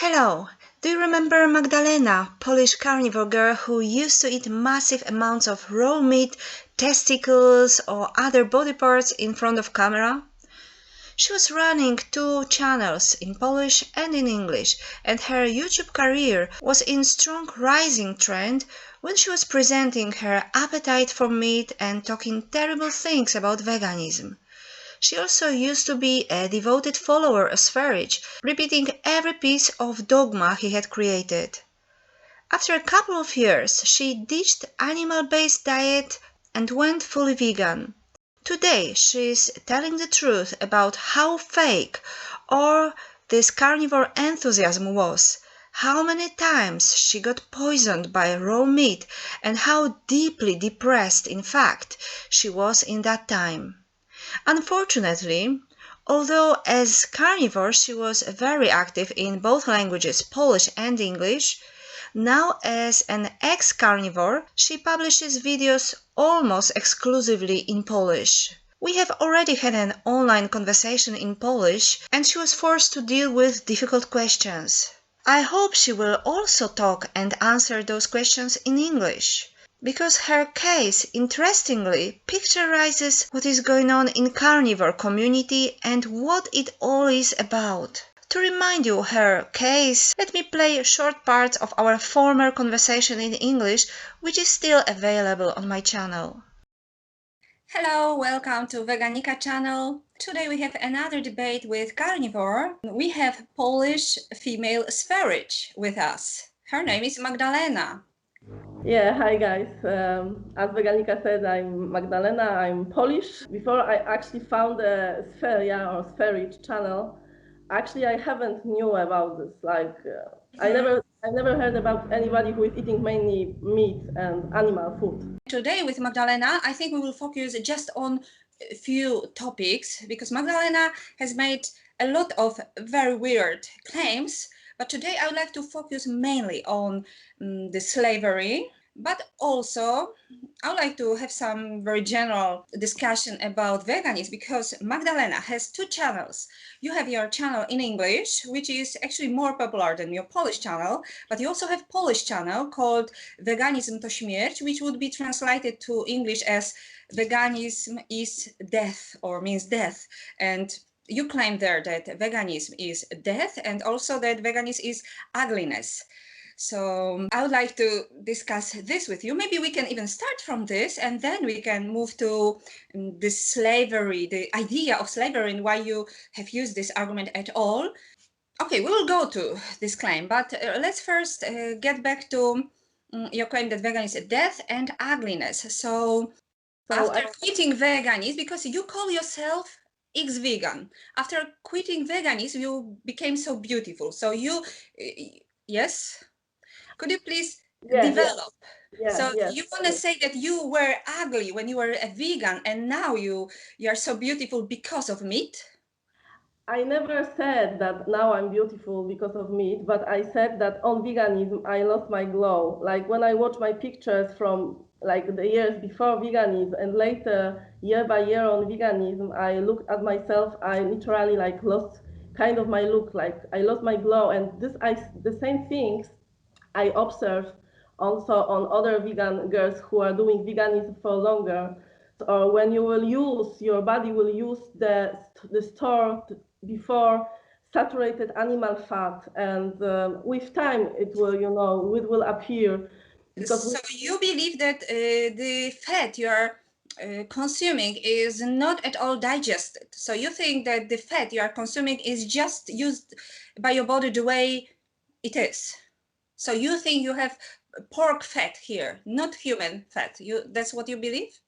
Hello! Do you remember Magdalena, Polish carnivore girl who used to eat massive amounts of raw meat, testicles or other body parts in front of camera? She was running 2 channels in Polish and in English, and her YouTube career was in strong rising trend when she was presenting her appetite for meat and talking terrible things about veganism. She also used to be a devoted follower of Sv3rige, repeating every piece of dogma he had created. After a couple of years, she ditched animal-based diet and went fully vegan. Today, she is telling the truth about how fake or this carnivore enthusiasm was, how many times she got poisoned by raw meat, and how deeply depressed, in fact, she was in that time. Unfortunately, although as carnivore she was very active in both languages, Polish and English, now as an ex-carnivore she publishes videos almost exclusively in Polish. We have already had an online conversation in Polish and she was forced to deal with difficult questions. I hope she will also talk and answer those questions in English, because her case, interestingly, picturizes what is going on in carnivore community and what it all is about. To remind you her case, let me play short parts of our former conversation in English, which is still available on my channel. Hello, welcome to Veganika channel. Today we have another debate with carnivore. We have Polish female Sv3rige with us. Her name is Magdalena. Yeah, hi guys. As Veganika said, I'm Magdalena, I'm Polish. Before I actually found the Sv3rige channel, actually I haven't knew about this. I never heard about anybody who is eating mainly meat and animal food. Today with Magdalena, I think we will focus just on a few topics because Magdalena has made a lot of very weird claims. But today I would like to focus mainly on the slavery, but also I would like to have some very general discussion about veganism because Magdalena has 2 channels. You have your channel in English, which is actually more popular than your Polish channel, but you also have Polish channel called Veganism to śmierć, which would be translated to English as veganism is death or means death. And you claim there that veganism is death and also that veganism is ugliness. So I would like to discuss this with you. Maybe we can even start from this and then we can move to the slavery, the idea of slavery and why you have used this argument at all. Okay, we will go to this claim, but let's first get back to your claim that veganism is death and ugliness. So after quitting veganism, because you call yourself ex-vegan, after quitting veganism, you became so beautiful. So you, yes? Could you please develop? You want to say that you were ugly when you were a vegan and now you are so beautiful because of meat? I never said that now I'm beautiful because of meat, but I said that on veganism I lost my glow. Like when I watch my pictures from like the years before veganism and later year by year on veganism, I look at myself, I literally like lost kind of my look, like I lost my glow, and the same things I observe also on other vegan girls who are doing veganism for longer. Or when you will use, your body will use the stored before saturated animal fat, and with time it will, it will appear. So you believe that the fat you are consuming is not at all digested. So you think that the fat you are consuming is just used by your body the way it is. So you think you have pork fat here, not human fat. That's what you believe?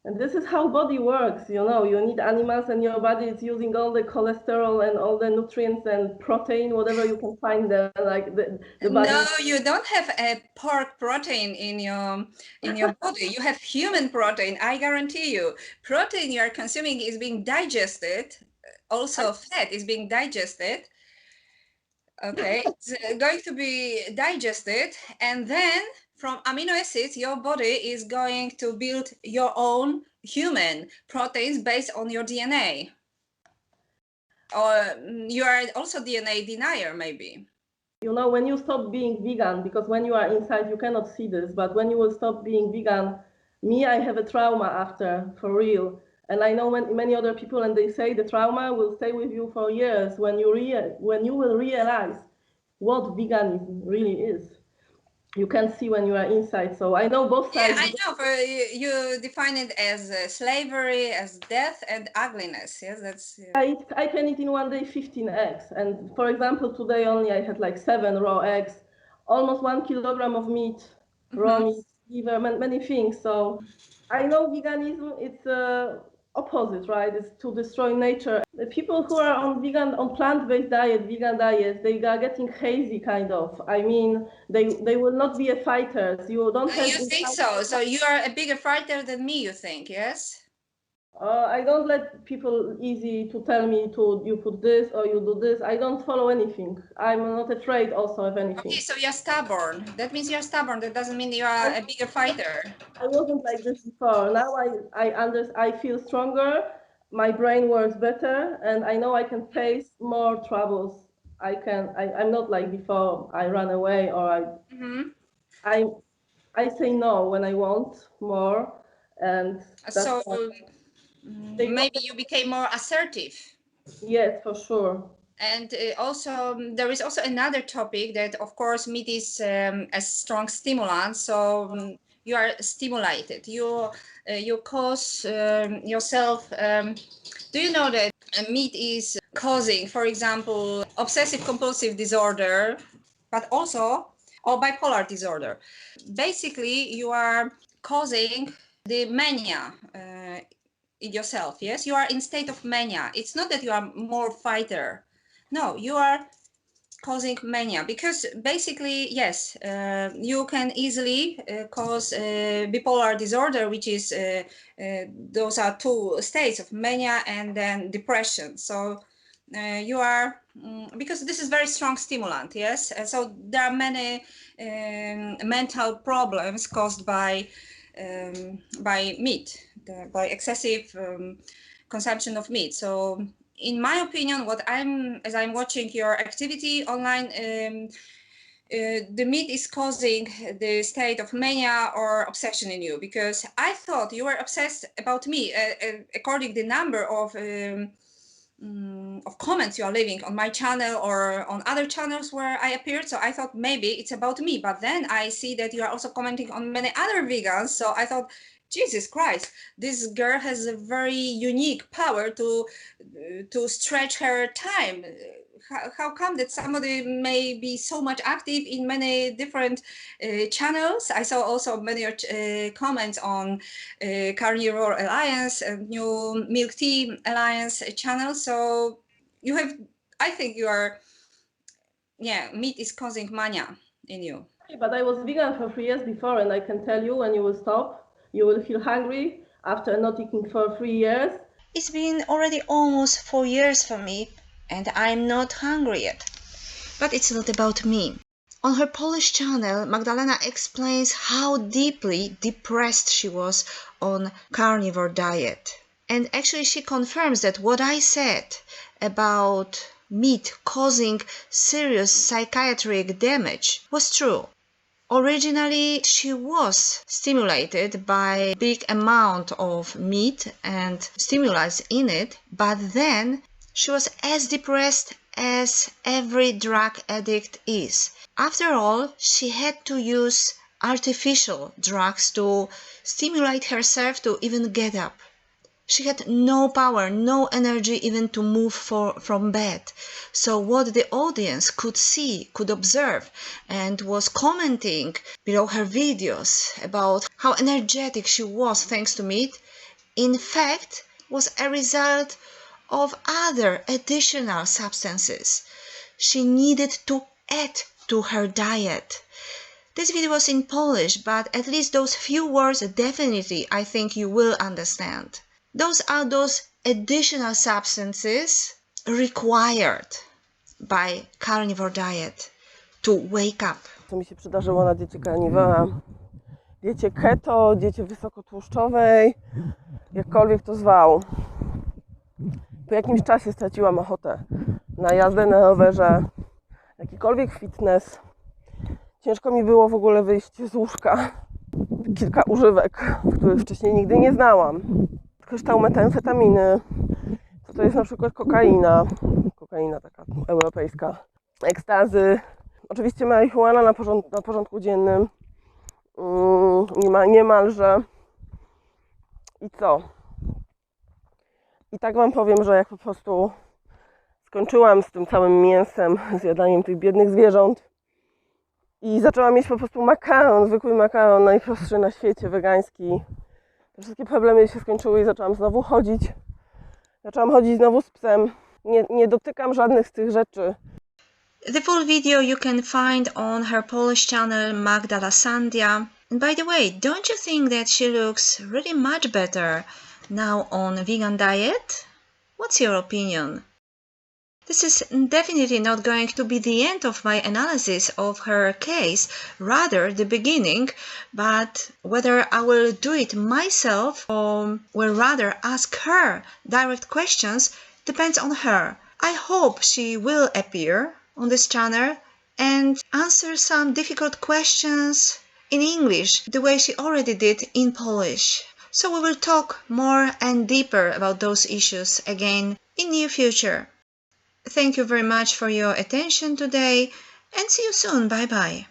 And this is how body works, you need animals and your body is using all the cholesterol and all the nutrients and protein, whatever you can find there, like the body. No, you don't have a pork protein in your body. You have human protein, I guarantee you. Protein you are consuming is being digested. Also fat is being digested. Okay, it's going to be digested, and then from amino acids, your body is going to build your own human proteins based on your DNA. Or you are also DNA denier, maybe. You know, when you stop being vegan, because when you are inside, you cannot see this, but when you will stop being vegan, I have a trauma after, for real. And I know many other people, and they say the trauma will stay with you for years when you will realize what veganism really is. You can see when you are inside. So I know both Yeah, sides. I know. You define it as slavery, as death and ugliness. Yes, that's. I can eat in one day 15 eggs. And for example, today only I had like 7 raw eggs, almost 1 kilogram of meat, raw meat, liver, many things. So I know veganism, it's opposite, right? It's to destroy nature. The people who are on plant-based diet, vegan diet, they are getting hazy kind of. I mean, they will not be a fighters. You don't have. You think so? So you are a bigger fighter than me, you think? Yes. I don't let people easy to tell me to you put this or you do this. I don't follow anything. I'm not afraid also of anything. Okay, so you're stubborn. That means you're stubborn. That doesn't mean you are a bigger fighter. I wasn't like this before. Now I feel stronger. My brain works better, and I know I can face more troubles. I'm not like before. I run away or I I say no when I want more, and that's So they maybe you became more assertive. yes, for sure. And also, there is also another topic that, of course, meat is a strong stimulant. So you are stimulated. You cause yourself. Do you know that meat is causing, for example, obsessive compulsive disorder, but also or bipolar disorder? Basically, you are causing the mania in yourself. Yes, you are in state of mania. It's not that you are more fighter. No, you are causing mania because basically, yes, you can easily cause bipolar disorder, which is those are two states of mania and then depression. So you are because this is very strong stimulant, yes. So there are many mental problems caused by meat, by excessive consumption of meat. So in my opinion, as I'm watching your activity online, the meat is causing the state of mania or obsession in you, because I thought you were obsessed about me, according to the number of comments you are leaving on my channel or on other channels where I appeared. So I thought maybe it's about me, but then I see that you are also commenting on many other vegans. So I thought, Jesus Christ, this girl has a very unique power to stretch her time. How come that somebody may be so much active in many different channels? I saw also many comments on Carnivore Alliance and New Milk Tea Alliance channel. So you have, I think you are, yeah, meat is causing mania in you. But I was vegan for 3 years before, and I can tell you when you will stop, you will feel hungry after not eating for 3 years. It's been already almost 4 years for me, and I'm not hungry yet. But it's not about me. On her Polish channel, Magdalena explains how deeply depressed she was on carnivore diet. And actually she confirms that what I said about meat causing serious psychiatric damage was true. Originally, she was stimulated by big amount of meat and stimulants in it, but then she was as depressed as every drug addict is. After all, she had to use artificial drugs to stimulate herself to even get up. She had no power, no energy even to move from bed. So what the audience could see, could observe, and was commenting below her videos about how energetic she was thanks to meat, in fact, was a result of other additional substances she needed to add to her diet. This video was in Polish, but at least those few words definitely I think you will understand. Those are those additional substances required by carnivore diet to wake up. Co mi się przydarzyło na diecie Carnivora, diecie keto, diecie wysokotłuszczowej, jakkolwiek to zwał. Po jakimś czasie straciłam ochotę na jazdę na rowerze, jakikolwiek fitness. Ciężko mi było w ogóle wyjść z łóżka. Kilka używek, których wcześniej nigdy nie znałam. Kryształ metamfetaminy, to jest na przykład kokaina taka europejska, ekstazy, oczywiście marihuana na porządku dziennym, niemalże. I co? I tak wam powiem, że jak po prostu skończyłam z tym całym mięsem, z jadaniem tych biednych zwierząt i zaczęłam jeść po prostu makaron, zwykły makaron, najprostszy na świecie, wegański. Te wszystkie problemy się skończyły i zaczęłam znowu chodzić. Zaczęłam chodzić znowu z psem. Nie dotykam żadnych z tych rzeczy. The full video you can find on her Polish channel Magdala Sandia. And by the way, don't you think that she looks really much better now on vegan diet? What's your opinion? This is definitely not going to be the end of my analysis of her case, rather the beginning, but whether I will do it myself or will rather ask her direct questions depends on her. I hope she will appear on this channel and answer some difficult questions in English the way she already did in Polish. So we will talk more and deeper about those issues again in near future. Thank you very much for your attention today and see you soon. Bye bye.